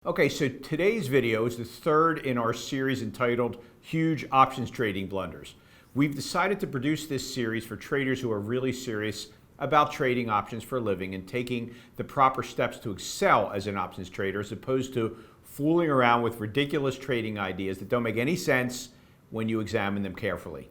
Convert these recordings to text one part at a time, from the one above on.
Okay, so today's video is the third in our series entitled Huge Options Trading Blunders. We've decided to produce this series for traders who are really serious about trading options for a living and taking the proper steps to excel as an options trader, as opposed to fooling around with ridiculous trading ideas that don't make any sense when you examine them carefully.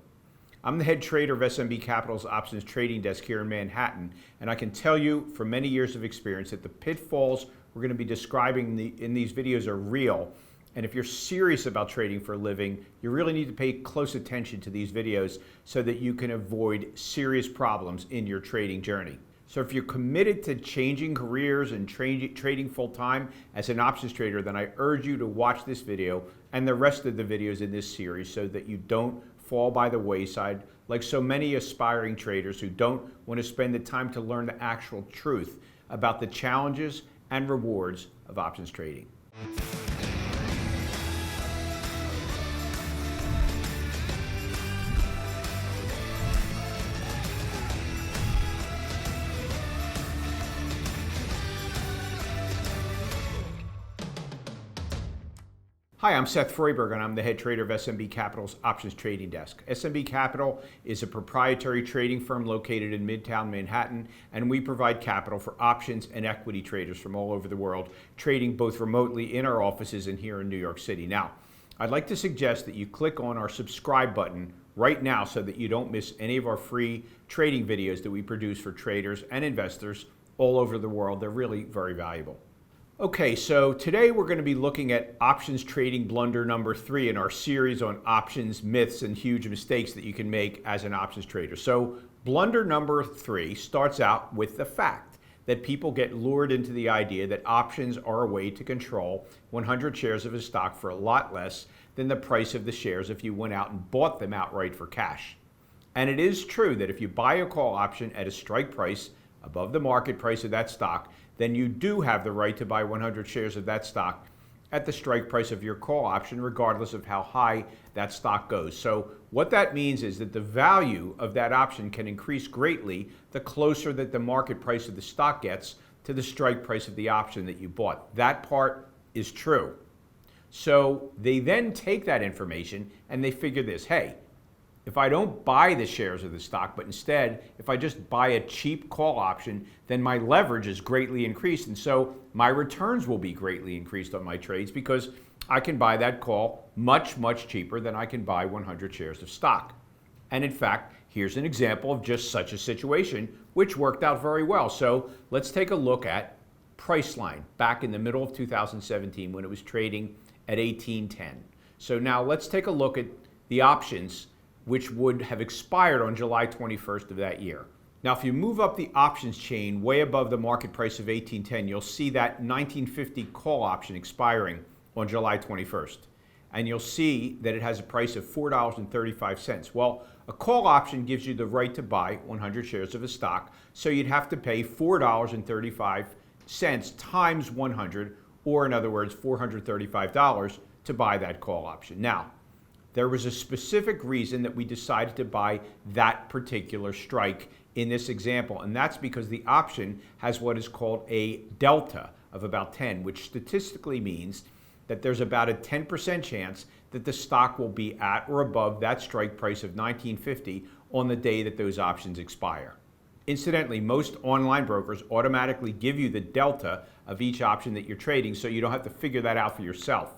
I'm the head trader of SMB Capital's options trading desk here in Manhattan, and I can tell you from many years of experience that the pitfalls we're going to be describing in these videos are real. And if you're serious about trading for a living, you really need to pay close attention to these videos so that you can avoid serious problems in your trading journey. So if you're committed to changing careers and trading full-time as an options trader, then I urge you to watch this video and the rest of the videos in this series so that you don't fall by the wayside like so many aspiring traders who don't want to spend the time to learn the actual truth about the challenges and rewards of options trading. Hi, I'm Seth Froyberg, and I'm the head trader of SMB Capital's Options Trading Desk. SMB Capital is a proprietary trading firm located in Midtown Manhattan, and we provide capital for options and equity traders from all over the world, trading both remotely in our offices and here in New York City. Now, I'd like to suggest that you click on our subscribe button right now so that you don't miss any of our free trading videos that we produce for traders and investors all over the world. They're really very valuable. Okay, so today we're going to be looking at options trading blunder number 3 in our series on options, myths, and huge mistakes that you can make as an options trader. So blunder number 3 starts out with the fact that people get lured into the idea that options are a way to control 100 shares of a stock for a lot less than the price of the shares if you went out and bought them outright for cash. And it is true that if you buy a call option at a strike price above the market price of that stock, then you do have the right to buy 100 shares of that stock at the strike price of your call option, regardless of how high that stock goes. So what that means is that the value of that option can increase greatly the closer that the market price of the stock gets to the strike price of the option that you bought. That part is true. So they then take that information and they figure this: hey, if I don't buy the shares of the stock, but instead, if I just buy a cheap call option, then my leverage is greatly increased. And so my returns will be greatly increased on my trades because I can buy that call much, much cheaper than I can buy 100 shares of stock. And in fact, here's an example of just such a situation, which worked out very well. So let's take a look at Priceline back in the middle of 2017 when it was trading at 1810. So now let's take a look at the options which would have expired on July 21st of that year. Now, if you move up the options chain way above the market price of 1810, you'll see that 1950 call option expiring on July 21st. And you'll see that it has a price of $4.35. Well, a call option gives you the right to buy 100 shares of a stock, so you'd have to pay $4.35 times 100, or in other words, $435 to buy that call option. Now, there was a specific reason that we decided to buy that particular strike in this example, and that's because the option has what is called a delta of about 10, which statistically means that there's about a 10% chance that the stock will be at or above that strike price of $19.50 on the day that those options expire. Incidentally, most online brokers automatically give you the delta of each option that you're trading, so you don't have to figure that out for yourself.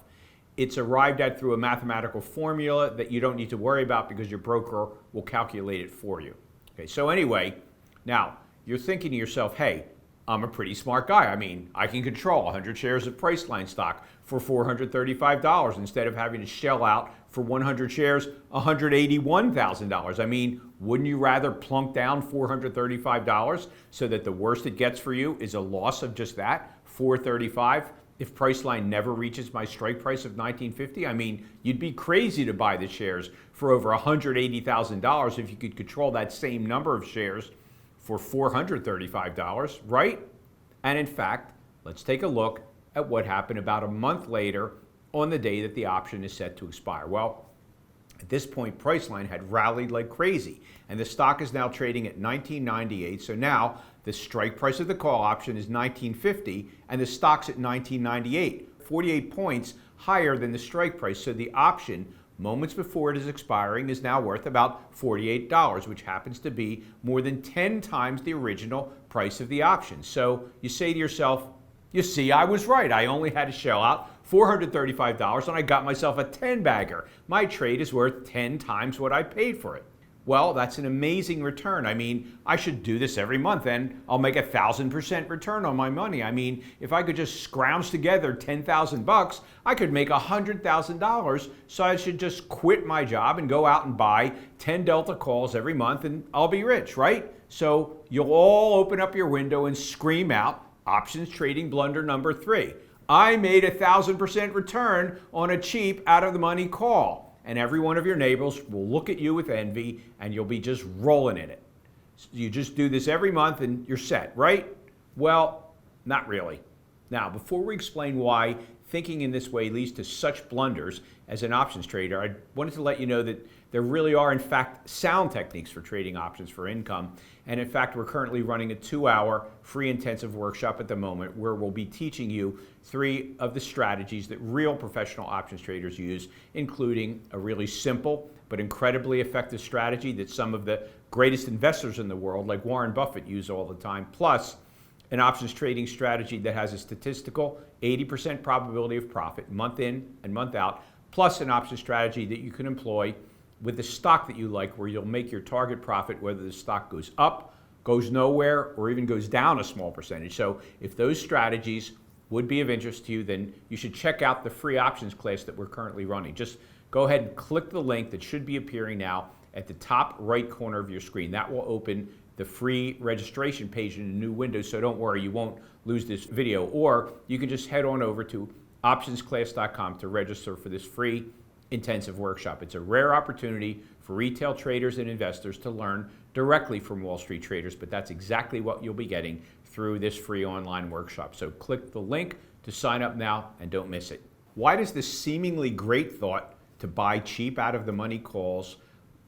It's arrived at through a mathematical formula that you don't need to worry about because your broker will calculate it for you. Okay, so anyway, now you're thinking to yourself, hey, I'm a pretty smart guy. I mean, I can control 100 shares of Priceline stock for $435 instead of having to shell out for 100 shares $181,000. I mean, wouldn't you rather plunk down $435 so that the worst it gets for you is a loss of just that, $435? If Priceline never reaches my strike price of $19.50, I mean, you'd be crazy to buy the shares for over $180,000 if you could control that same number of shares for $435, right? And in fact, let's take a look at what happened about a month later on the day that the option is set to expire. Well, at this point, Priceline had rallied like crazy, and the stock is now trading at $19.98. So now the strike price of the call option is $19.50, and the stock's at $19.98. 48 points higher than the strike price. So the option, moments before it is expiring, is now worth about $48, which happens to be more than 10 times the original price of the option. So you say to yourself, you see, I was right. I only had to shell out $435 and I got myself a 10-bagger. My trade is worth 10 times what I paid for it. Well, that's an amazing return. I mean, I should do this every month and I'll make 1,000% return on my money. I mean, if I could just scrounge together 10,000 bucks, I could make $100,000. So I should just quit my job and go out and buy 10 Delta calls every month and I'll be rich, right? So you'll all open up your window and scream out, Options Trading Blunder number 3. I made 1,000% return on a cheap out of the money call. And every one of your neighbors will look at you with envy and you'll be just rolling in it. You just do this every month and you're set, right? Well, not really. Now, before we explain why thinking in this way leads to such blunders as an options trader, I wanted to let you know that there really are, in fact, sound techniques for trading options for income. And in fact, we're currently running a 2-hour free intensive workshop at the moment where we'll be teaching you 3 of the strategies that real professional options traders use, including a really simple but incredibly effective strategy that some of the greatest investors in the world, like Warren Buffett, use all the time, plus an options trading strategy that has a statistical 80% probability of profit month in and month out, plus an option strategy that you can employ with the stock that you like, where you'll make your target profit whether the stock goes up, goes nowhere, or even goes down a small percentage. So if those strategies would be of interest to you, then you should check out the free options class that we're currently running. Just go ahead and click the link that should be appearing now at the top right corner of your screen. That will open the free registration page in a new window, so don't worry, you won't lose this video. Or you can just head on over to optionsclass.com to register for this free intensive workshop. It's a rare opportunity for retail traders and investors to learn directly from Wall Street traders, but that's exactly what you'll be getting through this free online workshop. So click the link to sign up now and don't miss it. Why does this seemingly great thought to buy cheap out of the money calls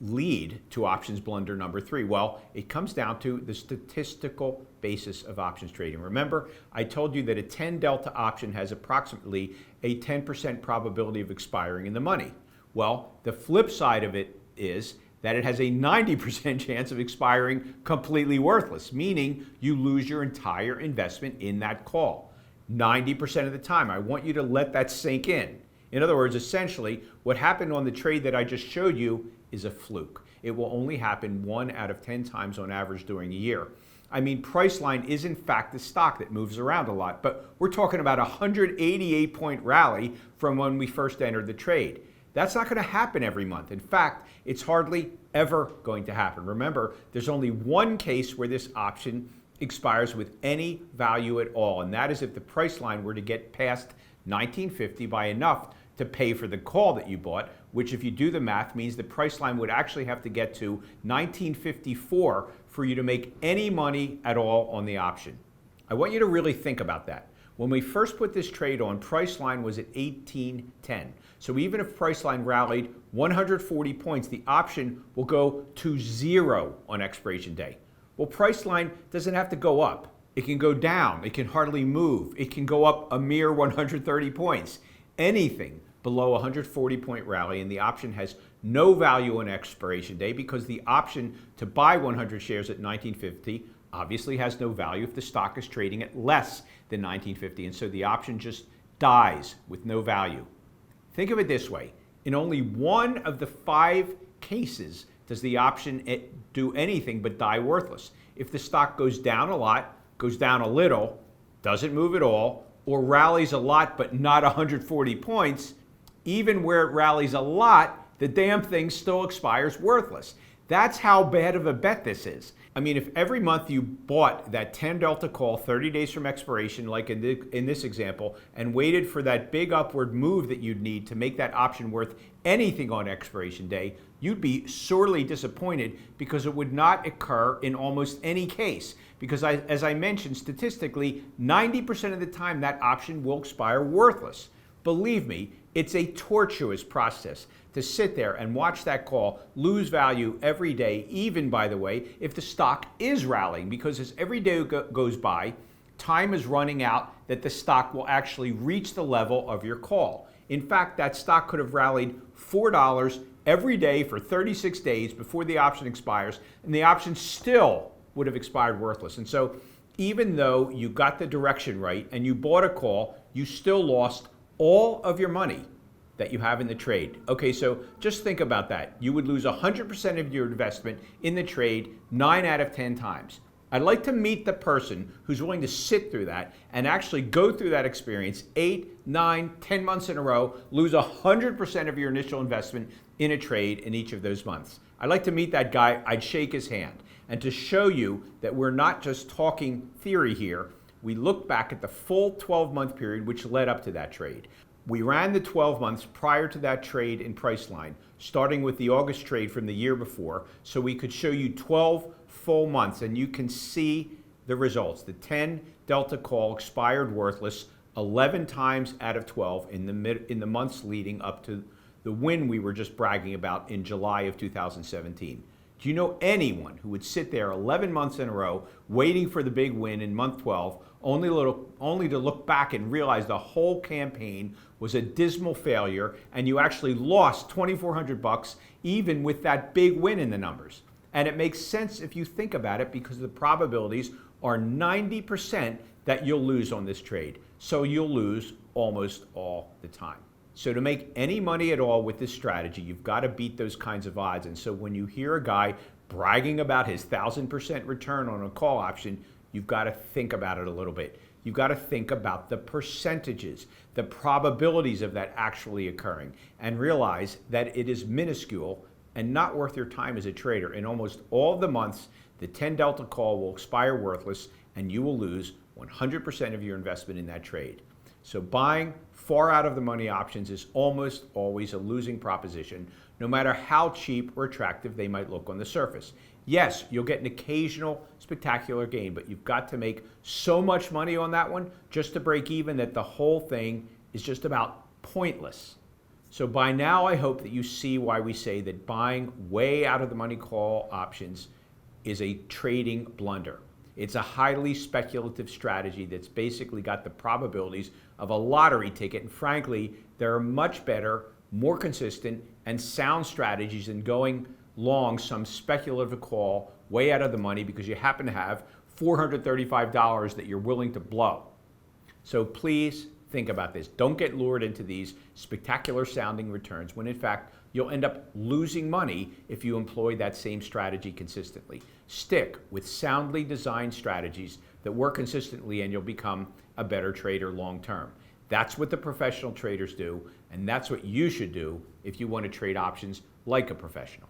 lead to options blunder number 3? Well, it comes down to the statistical basis of options trading. Remember, I told you that a 10 delta option has approximately a 10% probability of expiring in the money. Well, the flip side of it is that it has a 90% chance of expiring completely worthless, meaning you lose your entire investment in that call. 90% of the time. I want you to let that sink in. In other words, essentially, what happened on the trade that I just showed you is a fluke. It will only happen 1 out of 10 times on average during a year. I mean, Priceline is in fact the stock that moves around a lot, but we're talking about a 188-point rally from when we first entered the trade. That's not going to happen every month. In fact, it's hardly ever going to happen. Remember, there's only one case where this option expires with any value at all, and that is if the Priceline were to get past 1950 by enough to pay for the call that you bought, which if you do the math means the Priceline would actually have to get to 1954 for you to make any money at all on the option. I want you to really think about that. When we first put this trade on, Priceline was at 1810. So even if Priceline rallied 140 points, the option will go to 0 on expiration day. Well, Priceline doesn't have to go up. It can go down. It can hardly move. It can go up a mere 130 points. Anything below a 140-point rally, and the option has no value on expiration day because the option to buy 100 shares at 1950 obviously has no value if the stock is trading at less than 1950, and so the option just dies with no value. Think of it this way. In only 1 of the 5 cases does the option do anything but die worthless. If the stock goes down a lot, goes down a little, doesn't move at all, or rallies a lot but not 140 points, even where it rallies a lot, the damn thing still expires worthless. That's how bad of a bet this is. I mean, if every month you bought that 10 delta call 30 days from expiration, like in this example, and waited for that big upward move that you'd need to make that option worth anything on expiration day, you'd be sorely disappointed because it would not occur in almost any case. Because as I mentioned, statistically, 90% of the time that option will expire worthless. Believe me, it's a tortuous process to sit there and watch that call lose value every day, even, by the way, if the stock is rallying, because as every day goes by, time is running out that the stock will actually reach the level of your call. In fact, that stock could have rallied $4 every day for 36 days before the option expires, and the option still would have expired worthless. And so even though you got the direction right and you bought a call, you still lost all of your money that you have in the trade. Okay, so just think about that. You would lose 100% of your investment in the trade 9 out of 10 times. I'd like to meet the person who's willing to sit through that and actually go through that experience 8, 9, 10 months in a row, lose 100% of your initial investment in a trade in each of those months. I'd like to meet that guy. I'd shake his hand. And to show you that we're not just talking theory here, we look back at the full 12-month period which led up to that trade. We ran the 12 months prior to that trade in Priceline, starting with the August trade from the year before, so we could show you 12 full months, and you can see the results. The 10 Delta call expired worthless 11 times out of 12 in the months leading up to the win we were just bragging about in July of 2017. Do you know anyone who would sit there 11 months in a row waiting for the big win in month 12, only to look back and realize the whole campaign was a dismal failure and you actually lost $2,400 even with that big win in the numbers? And it makes sense if you think about it, because the probabilities are 90% that you'll lose on this trade. So you'll lose almost all the time. So to make any money at all with this strategy, you've got to beat those kinds of odds. And so when you hear a guy bragging about his 1,000% return on a call option, you've got to think about it a little bit. You've got to think about the percentages, the probabilities of that actually occurring, and realize that it is minuscule and not worth your time as a trader. In almost all of the months, the 10 Delta call will expire worthless and you will lose 100% of your investment in that trade. So buying far out of the money options is almost always a losing proposition, no matter how cheap or attractive they might look on the surface. Yes, you'll get an occasional spectacular gain, but you've got to make so much money on that one just to break even that the whole thing is just about pointless. So by now, I hope that you see why we say that buying way out of the money call options is a trading blunder. It's a highly speculative strategy that's basically got the probabilities of a lottery ticket. And frankly, there are much better, more consistent, and sound strategies than going long some speculative call way out of the money because you happen to have $435 that you're willing to blow. So please think about this. Don't get lured into these spectacular sounding returns when in fact you'll end up losing money if you employ that same strategy consistently. Stick with soundly designed strategies that work consistently and you'll become a better trader long term. That's what the professional traders do, and that's what you should do if you want to trade options like a professional.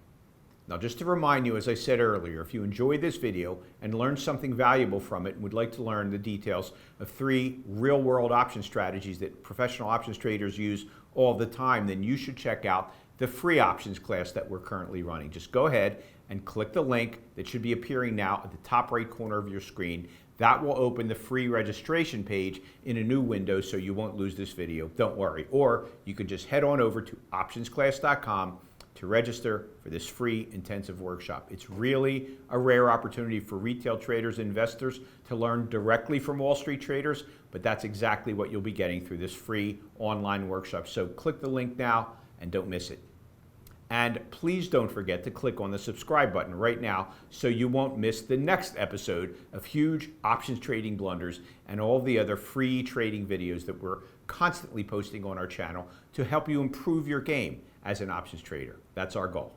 Now, just to remind you, as I said earlier, if you enjoyed this video and learned something valuable from it and would like to learn the details of 3 real-world option strategies that professional options traders use all the time, then you should check out the free options class that we're currently running. Just go ahead and click the link that should be appearing now at the top right corner of your screen. That will open the free registration page in a new window so you won't lose this video. Don't worry. Or you can just head on over to optionsclass.com to register for this free intensive workshop. It's really a rare opportunity for retail traders and investors to learn directly from Wall Street traders, but that's exactly what you'll be getting through this free online workshop. So click the link now and don't miss it. And please don't forget to click on the subscribe button right now so you won't miss the next episode of huge options trading blunders and all the other free trading videos that we're constantly posting on our channel to help you improve your game as an options trader. That's our goal.